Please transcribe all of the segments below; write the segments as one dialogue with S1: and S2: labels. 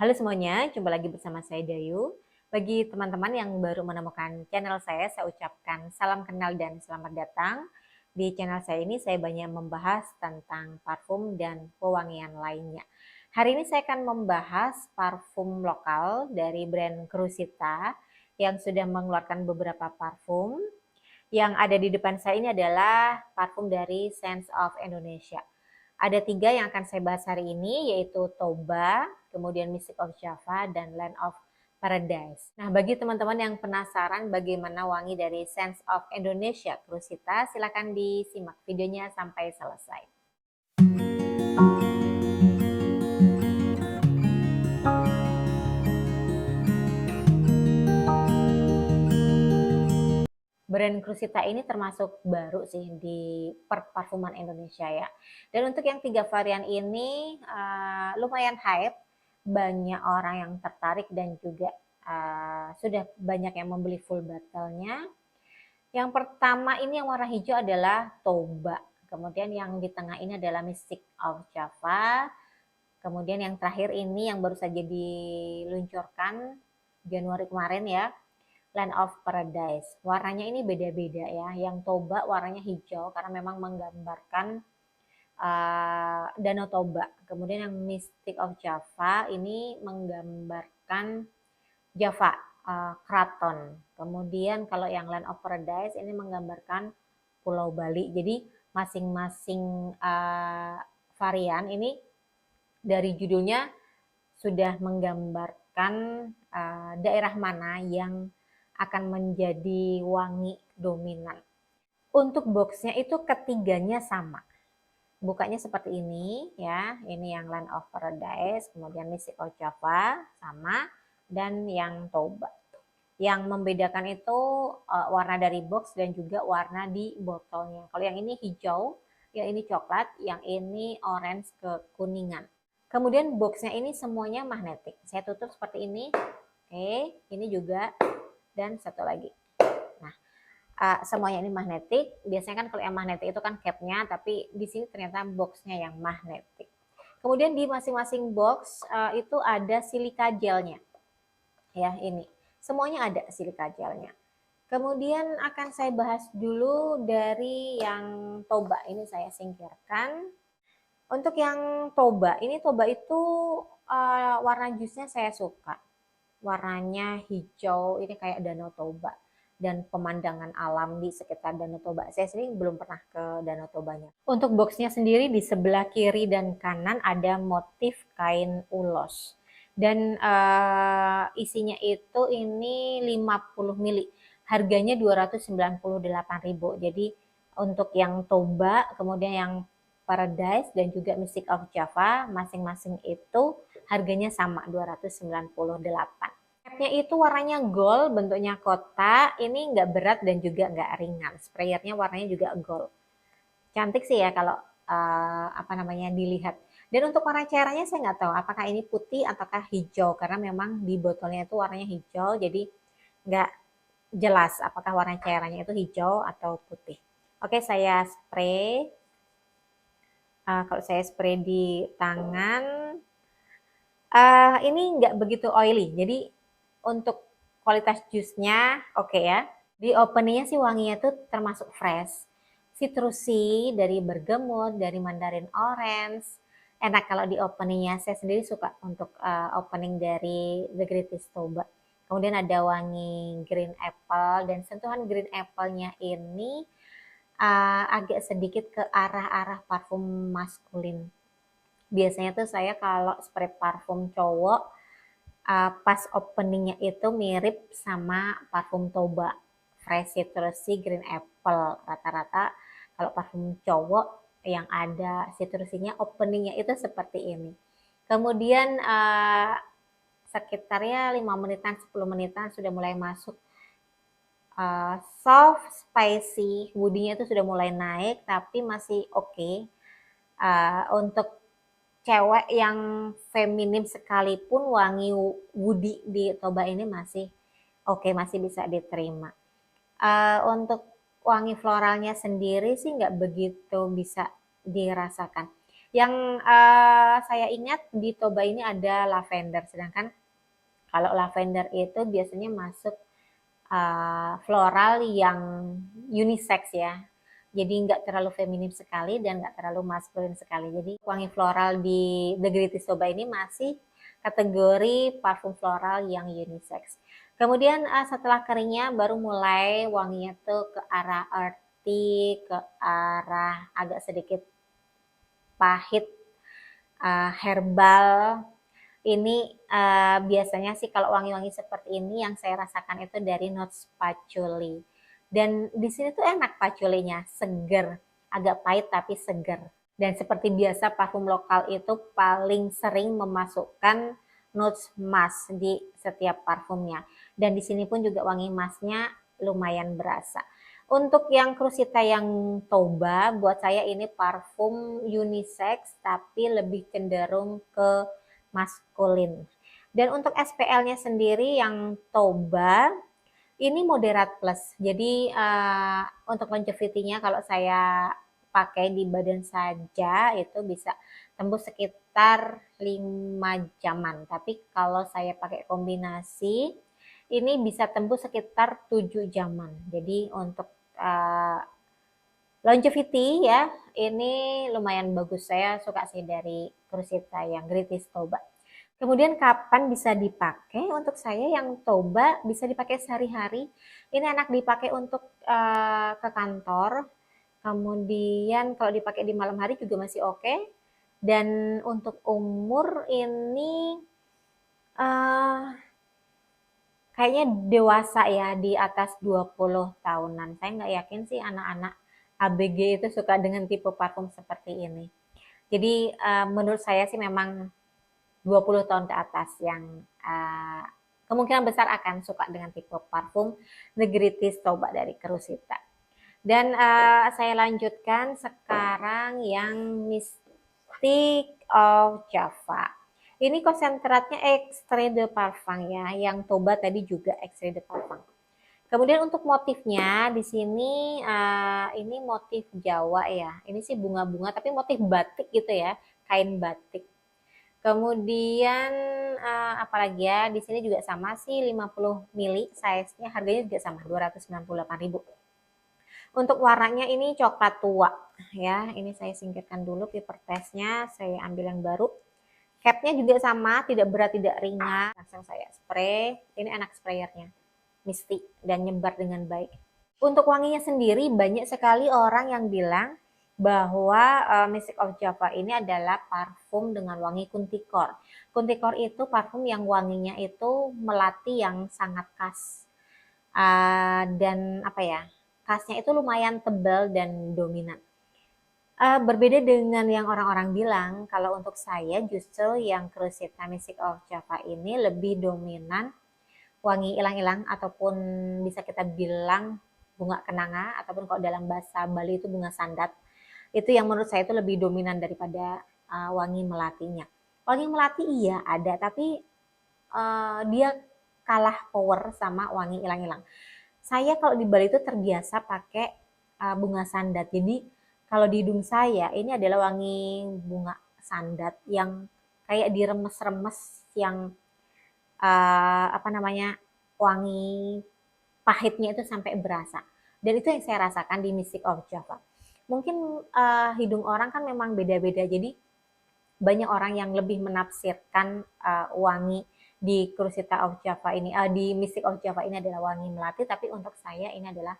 S1: Halo semuanya, jumpa lagi bersama saya Dayu. Bagi teman-teman yang baru menemukan channel saya ucapkan salam kenal dan selamat datang. Di channel saya ini saya banyak membahas tentang parfum dan pewangian lainnya. Hari ini saya akan membahas parfum lokal dari brand Crusita yang sudah mengeluarkan beberapa parfum. Yang ada di depan saya ini adalah parfum dari Scents of Indonesia. Ada 3 yang akan saya bahas hari ini, yaitu Toba, kemudian Mystic of Java, dan Land of Paradise. Nah, bagi teman-teman yang penasaran bagaimana wangi dari Scents of Indonesia Crusita, silakan disimak videonya sampai selesai. Brand Crusita ini termasuk baru sih di parfuman Indonesia ya. Dan untuk yang 3 varian ini lumayan hype, banyak orang yang tertarik dan juga sudah banyak yang membeli full bottle-nya. Yang pertama ini yang warna hijau adalah Toba. Kemudian yang di tengah ini adalah Mystic of Java. Kemudian yang terakhir ini yang baru saja diluncurkan Januari kemarin ya, Land of Paradise. Warnanya ini beda-beda ya. Yang Toba warnanya hijau karena memang menggambarkan Danau Toba. Kemudian yang Mystic of Java ini menggambarkan Java, Kraton. Kemudian kalau yang Land of Paradise ini menggambarkan Pulau Bali. Jadi masing-masing varian ini dari judulnya sudah menggambarkan daerah mana yang akan menjadi wangi dominan. Untuk boxnya itu ketiganya sama. Bukanya seperti ini ya. Ini yang Land of Paradise, kemudian Mystic of Java sama, dan yang Toba. Yang membedakan itu warna dari box dan juga warna di botolnya. Kalau yang ini hijau, yang ini coklat, yang ini orange kekuningan. Kemudian boxnya ini semuanya magnetik. Saya tutup seperti ini. Oke, ini juga, dan satu lagi. Nah, semuanya ini magnetik. Biasanya kan kalau yang magnetik itu kan capnya, tapi di sini ternyata boxnya yang magnetik. Kemudian di masing-masing box itu ada silika gelnya. Ya, ini. Semuanya ada silika gelnya. Kemudian akan saya bahas dulu dari yang Toba. Ini saya singkirkan. Untuk yang Toba, ini Toba itu warna jusnya saya suka. Warnanya hijau, ini kayak Danau Toba. Dan pemandangan alam di sekitar Danau Toba. Saya sendiri belum pernah ke Danau Tobanya. Untuk boxnya sendiri di sebelah kiri dan kanan ada motif kain ulos. Dan isinya itu ini 50 mili. Harganya 298.000. Jadi untuk yang Toba, kemudian yang Paradise dan juga Mystic of Java masing-masing itu harganya sama 298. Catnya itu warnanya gold, bentuknya kotak, ini nggak berat dan juga nggak ringan. Sprayernya warnanya juga gold. Cantik sih ya kalau dilihat. Dan untuk warna cairannya saya nggak tahu apakah ini putih ataukah hijau karena memang di botolnya itu warnanya hijau, jadi nggak jelas apakah warna cairannya itu hijau atau putih. Oke, saya spray. Kalau saya spray di tangan, ini nggak begitu oily. Jadi untuk kualitas jusnya oke ya. Di openingnya sih wanginya tuh termasuk fresh. Citrusy dari bergamot, dari mandarin orange. Enak kalau di openingnya. Saya sendiri suka untuk opening dari The Greatest Toba. Kemudian ada wangi green apple, dan sentuhan green apple-nya ini agak sedikit ke arah-arah parfum maskulin. Biasanya tuh saya kalau spray parfum cowok pas openingnya itu mirip sama parfum Toba, fresh citrusy green apple. Rata-rata kalau parfum cowok yang ada citrusinya openingnya itu seperti ini. Kemudian sekitarnya 5 menitan 10 menitan sudah mulai masuk soft, spicy, woody-nya itu sudah mulai naik, tapi masih oke. Untuk cewek yang feminim sekalipun wangi woody di Toba ini masih oke, masih bisa diterima. Untuk wangi floralnya sendiri sih nggak begitu bisa dirasakan. Yang saya ingat di Toba ini ada lavender, sedangkan kalau lavender itu biasanya masuk floral yang unisex ya. Jadi nggak terlalu feminim sekali dan nggak terlalu maskulin sekali. Jadi wangi floral di The Greatest Toba ini masih kategori parfum floral yang unisex. Kemudian setelah keringnya baru mulai wanginya tuh ke arah earthy, ke arah agak sedikit pahit, herbal. Ini biasanya sih kalau wangi-wangi seperti ini yang saya rasakan itu dari notes patchouli. Dan di sini tuh enak patchoulinya, seger, agak pahit tapi seger. Dan seperti biasa parfum lokal itu paling sering memasukkan notes emas di setiap parfumnya. Dan di sini pun juga wangi emasnya lumayan berasa. Untuk yang Crusita yang Toba, buat saya ini parfum unisex tapi lebih cenderung ke maskulin. Dan untuk SPL-nya sendiri yang Toba ini moderate plus. Jadi untuk longevity-nya kalau saya pakai di badan saja itu bisa tembus sekitar 5 jaman. Tapi kalau saya pakai kombinasi ini bisa tembus sekitar 7 jaman. Jadi untuk longevity ya, ini lumayan bagus. Saya suka sih dari Crusita yang Greatest Toba. Kemudian kapan bisa dipakai? Untuk saya yang Toba bisa dipakai sehari-hari. Ini enak dipakai untuk ke kantor. Kemudian kalau dipakai di malam hari juga masih oke. Dan untuk umur ini kayaknya dewasa ya, di atas 20 tahunan. Saya nggak yakin sih anak-anak ABG itu suka dengan tipe parfum seperti ini. Jadi menurut saya sih memang 20 tahun ke atas yang kemungkinan besar akan suka dengan tipe parfum The Greatest Toba dari Crusita. Dan saya lanjutkan sekarang yang Mystic of Java. Ini konsentratnya extrait de parfum ya, yang Toba tadi juga extrait de parfum. Kemudian untuk motifnya di sini ini motif Jawa ya. Ini sih bunga-bunga tapi motif batik gitu ya, kain batik. Kemudian apalagi ya, di sini juga sama sih 50 mili size-nya, harganya juga sama 298.000. Untuk warnanya ini coklat tua ya. Ini saya singkirkan dulu paper testnya, saya ambil yang baru. Capnya juga sama, tidak berat tidak ringan. Langsung saya spray. Ini enak sprayernya, misty dan nyebar dengan baik. Untuk wanginya sendiri banyak sekali orang yang bilang bahwa Mystic of Java ini adalah parfum dengan wangi kuntikor. Kuntikor itu parfum yang wanginya itu melati yang sangat khas. Dan apa ya, khasnya itu lumayan tebal dan dominan. Berbeda dengan yang orang-orang bilang, kalau untuk saya justru yang Crusita Mystic of Java ini lebih dominan wangi ilang-ilang ataupun bisa kita bilang bunga kenanga, ataupun kalau dalam bahasa Bali itu bunga sandat. Itu yang menurut saya itu lebih dominan daripada wangi melatinya. Wangi melati iya ada, tapi dia kalah power sama wangi ilang-ilang. Saya kalau di Bali itu terbiasa pakai bunga sandat. Jadi kalau di hidung saya ini adalah wangi bunga sandat yang kayak diremes-remes, yang apa namanya, wangi pahitnya itu sampai berasa. Dan itu yang saya rasakan di Mystic of Java. Mungkin hidung orang kan memang beda-beda. Jadi banyak orang yang lebih menafsirkan wangi di Crusita of Java ini, di Mystic of Java ini adalah wangi melati, tapi untuk saya ini adalah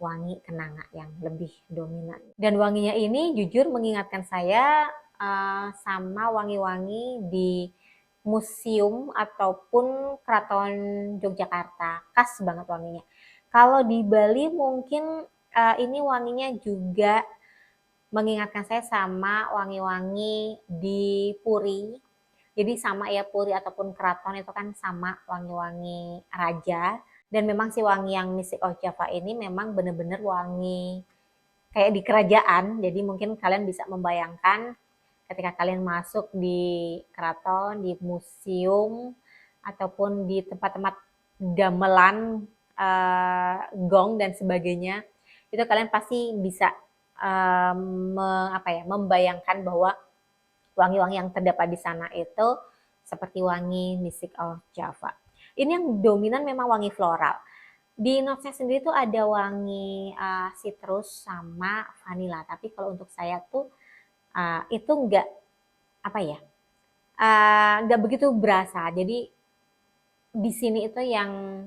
S1: wangi kenanga yang lebih dominan. Dan wanginya ini jujur mengingatkan saya sama wangi-wangi di museum ataupun Keraton Yogyakarta, khas banget wanginya. Kalau di Bali mungkin ini wanginya juga mengingatkan saya sama wangi-wangi di Puri. Jadi sama ya, Puri ataupun keraton itu kan sama wangi-wangi raja. Dan memang si wangi yang Mystic of Java ini memang benar-benar wangi kayak di kerajaan. Jadi mungkin kalian bisa membayangkan ketika kalian masuk di keraton, di museum, ataupun di tempat-tempat gamelan, gong dan sebagainya, itu kalian pasti bisa membayangkan bahwa wangi-wangi yang terdapat di sana itu seperti wangi Mystic of Java. Ini yang dominan memang wangi floral. Di notesnya sendiri tuh ada wangi citrus sama vanilla. Tapi kalau untuk saya tuh itu enggak apa ya, enggak begitu berasa. Jadi di sini itu yang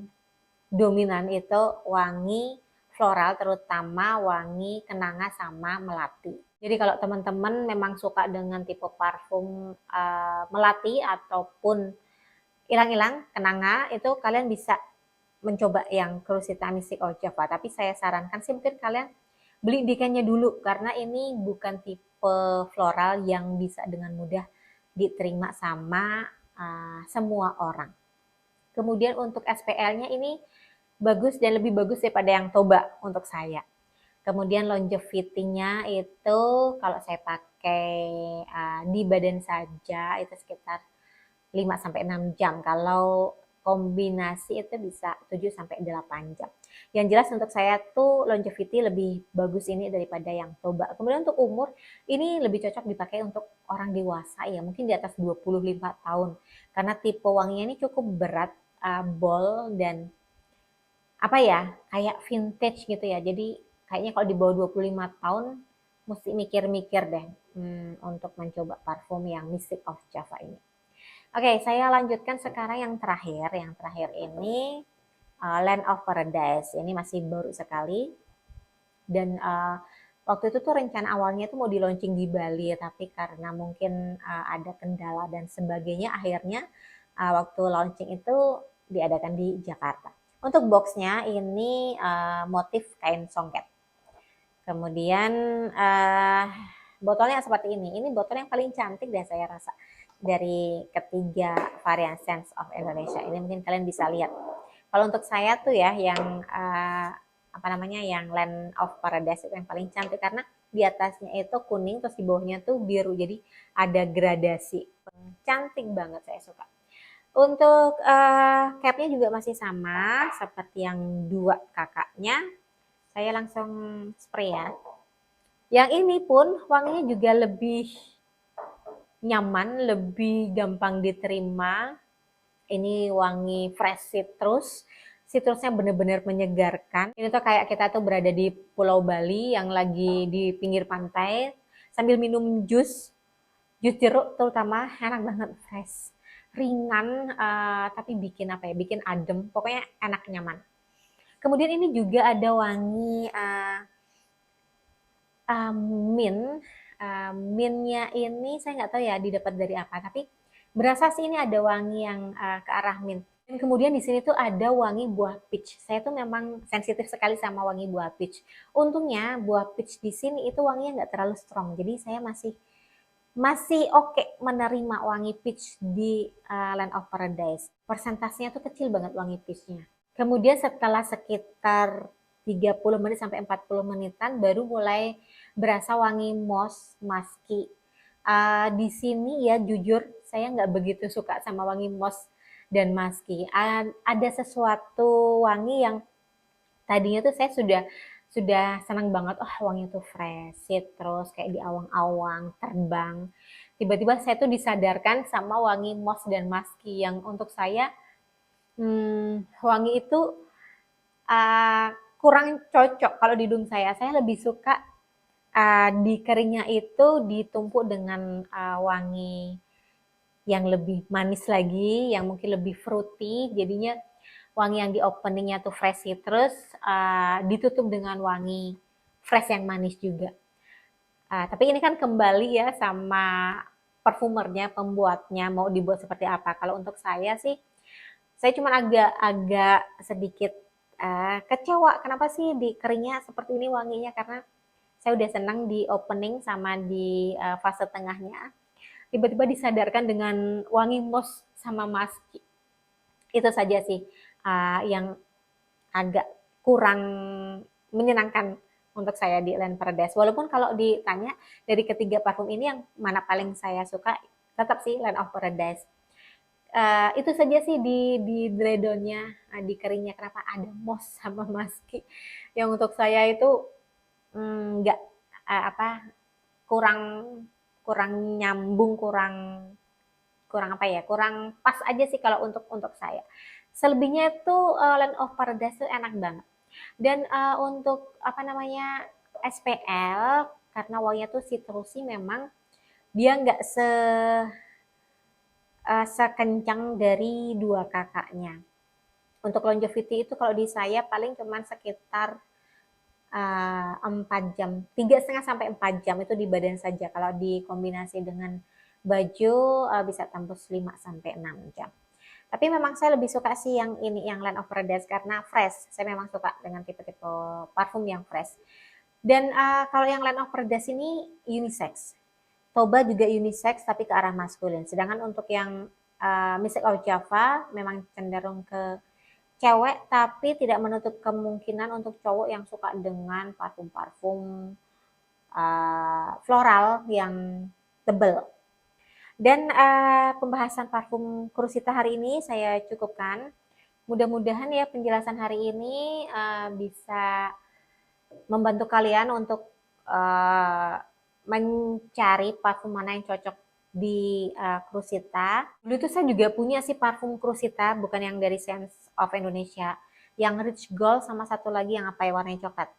S1: dominan itu wangi floral, terutama wangi kenanga sama melati. Jadi kalau teman-teman memang suka dengan tipe parfum melati ataupun ilang-ilang kenanga, itu kalian bisa mencoba yang Crusita Mystic of Java. Tapi saya sarankan sih mungkin kalian beli decantnya dulu, karena ini bukan tipe floral yang bisa dengan mudah diterima sama semua orang. Kemudian untuk SPL-nya ini bagus dan lebih bagus daripada yang Toba untuk saya. Kemudian longevity-nya itu kalau saya pakai di badan saja itu sekitar 5-6 jam. Kalau kombinasi itu bisa 7-8 jam. Yang jelas untuk saya tuh longevity lebih bagus ini daripada yang Toba. Kemudian untuk umur, ini lebih cocok dipakai untuk orang dewasa ya, mungkin di atas 25 tahun. Karena tipe wanginya ini cukup berat, bold, dan apa ya, kayak vintage gitu ya. Jadi kayaknya kalau di bawah 25 tahun mesti mikir-mikir deh untuk mencoba parfum yang Mystic of Java ini. Oke, saya lanjutkan sekarang yang terakhir. Yang terakhir ini Land of Paradise. Ini masih baru sekali. Dan waktu itu tuh rencana awalnya tuh mau di launching di Bali, tapi karena mungkin ada kendala dan sebagainya, akhirnya waktu launching itu diadakan di Jakarta. Untuk boxnya ini motif kain songket. Kemudian botolnya seperti ini. Ini botol yang paling cantik deh saya rasa dari ketiga varian Sense of Indonesia. Ini mungkin kalian bisa lihat. Kalau untuk saya tuh ya yang yang Land of Paradise itu yang paling cantik, karena di atasnya itu kuning terus di bawahnya tuh biru, jadi ada gradasi. Cantik banget, saya suka. Untuk capnya juga masih sama seperti yang dua kakaknya. Saya langsung spray ya. Yang ini pun wanginya juga lebih nyaman, lebih gampang diterima. Ini wangi fresh citrus. Citrusnya benar-benar menyegarkan. Ini tuh kayak kita tuh berada di Pulau Bali yang lagi di pinggir pantai sambil minum jus jeruk, terutama enak banget, fresh, ringan, tapi bikin apa ya? Bikin adem. Pokoknya enak, nyaman. Kemudian ini juga ada wangi mint. Mintnya ini saya nggak tahu ya didapat dari apa, tapi berasa sih ini ada wangi yang ke arah mint. Dan kemudian di sini tuh ada wangi buah peach. Saya tuh memang sensitif sekali sama wangi buah peach. Untungnya buah peach di sini itu wanginya nggak terlalu strong, jadi saya masih oke menerima wangi peach di Land of Paradise. Persentasenya tuh kecil banget wangi peachnya. Kemudian setelah sekitar 30 menit sampai 40 menitan baru mulai berasa wangi moss musky. Di sini ya jujur saya nggak begitu suka sama wangi moss dan musky. Ada sesuatu wangi yang tadinya tuh saya sudah senang banget, wangi tuh fresh, citrus kayak di awang-awang, terbang. Tiba-tiba saya tuh disadarkan sama wangi moss dan musky yang untuk saya wangi itu kurang cocok kalau di hidung saya. Saya lebih suka di keringnya itu ditumpuk dengan wangi yang lebih manis lagi, yang mungkin lebih fruity, jadinya wangi yang di openingnya tuh fresh citrus, ditutup dengan wangi fresh yang manis juga. Tapi ini kan kembali ya sama parfumernya, pembuatnya mau dibuat seperti apa. Kalau untuk saya sih, saya cuma agak sedikit kecewa. Kenapa sih di keringnya seperti ini wanginya? Karena saya udah senang di opening sama di fase tengahnya. Tiba-tiba disadarkan dengan wangi moss sama musky. Itu saja sih yang agak kurang menyenangkan untuk saya di Land Paradise. Walaupun kalau ditanya dari ketiga parfum ini yang mana paling saya suka, tetap sih Land of Paradise. Itu saja sih di Dredonnya, di keringnya, kenapa ada moss sama musky. Yang untuk saya itu nggak kurang kurang nyambung, kurang kurang apa ya, kurang pas aja sih kalau untuk saya. Selebihnya itu Land of Paradise itu enak banget. Dan untuk apa namanya SPL karena wanginya tuh citrusy memang dia nggak sekencang dari dua kakaknya. Untuk longevity itu kalau di saya paling cuman sekitar 4 jam, 3,5 sampai 4 jam itu di badan saja. Kalau dikombinasi dengan baju bisa tembus 5 sampai 6 jam. Tapi memang saya lebih suka sih yang ini, yang Land of Paradise karena fresh. Saya memang suka dengan tipe-tipe parfum yang fresh. Dan kalau yang Land of Paradise ini unisex. Toba juga unisex tapi ke arah maskulin. Sedangkan untuk yang Mystic of Java memang cenderung ke cewek tapi tidak menutup kemungkinan untuk cowok yang suka dengan parfum-parfum floral yang tebal. Dan pembahasan parfum Crusita hari ini saya cukupkan. Mudah-mudahan ya penjelasan hari ini bisa membantu kalian untuk mencari parfum mana yang cocok di Crusita. Dulu itu saya juga punya sih parfum Crusita, bukan yang dari Sense of Indonesia, yang Rich Gold sama satu lagi yang apa ya warnanya coklat.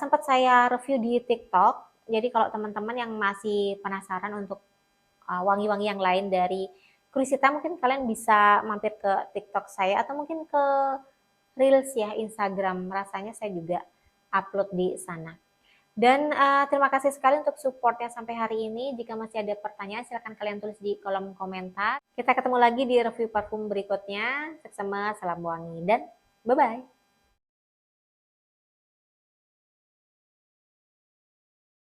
S1: Sempat saya review di TikTok. Jadi kalau teman-teman yang masih penasaran untuk wangi-wangi yang lain dari Crusita, mungkin kalian bisa mampir ke TikTok saya atau mungkin ke Reels ya Instagram. Rasanya saya juga upload di sana. Dan terima kasih sekali untuk supportnya sampai hari ini. Jika masih ada pertanyaan, silahkan kalian tulis di kolom komentar. Kita ketemu lagi di review parfum berikutnya. Seksama, salam wangi, dan bye-bye.